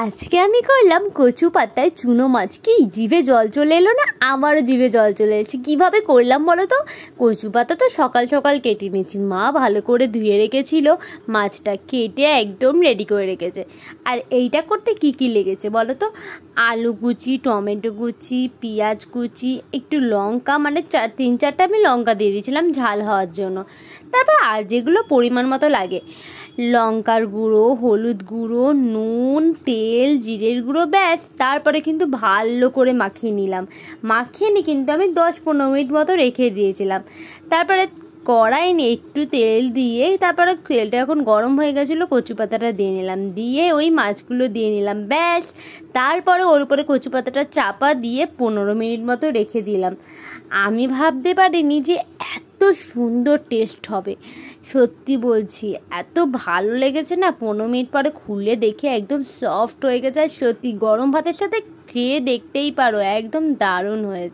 আজকে আমি করলাম কচু পাতায় চুনো মাছ। কি জিভে জল চলে এলো না? আমারও জিভে জল চলে এসেছে। কীভাবে করলাম বলো তো? কচু পাতা তো সকাল সকাল কেটে নিয়েছি, মা ভালো করে ধুয়ে রেখেছিল, মাছটা কেটে একদম রেডি করে রেখেছে। আর এইটা করতে কি কি লেগেছে বলো তো? আলু কুচি, টমেটো কুচি, পেঁয়াজ কুচি, একটু লঙ্কা, মানে 3-4টা আমি লঙ্কা দিয়ে দিয়েছিলাম ঝাল হওয়ার জন্য। তারপর আর যেগুলো পরিমাণ মতো লাগে, লঙ্কার গুঁড়ো, হলুদ গুঁড়ো, নুন, তেল, জিরের গুঁড়ো, ব্যাস। তারপরে কিন্তু ভালো করে মাখিয়ে নিলাম। মাখিয়ে নিয়ে কিন্তু আমি 10-15 মিনিট মতো রেখে দিয়েছিলাম। তারপরে কড়াই নিয়ে একটু তেল দিয়ে, তারপরে তেলটা এখন গরম হয়ে গেছিলো, কচু পাতাটা দিয়ে নিলাম, দিয়ে ওই মাছগুলো দিয়ে নিলাম, ব্যাস। তারপরে ওর উপরে কচু পাতাটা চাপা দিয়ে 15 মিনিট মতো রেখে দিলাম। আমি ভাবতে পারিনি যে এত সুন্দর টেস্ট হবে। সত্যি বলছি, এত ভালো লেগেছে না। 15 মিনিট পরে খুলে দেখে একদম সফট হয়ে গেছে। আর সত্যি গরম ভাতের সাথে খেয়ে দেখতেই পারো, একদম দারুণ হয়েছে।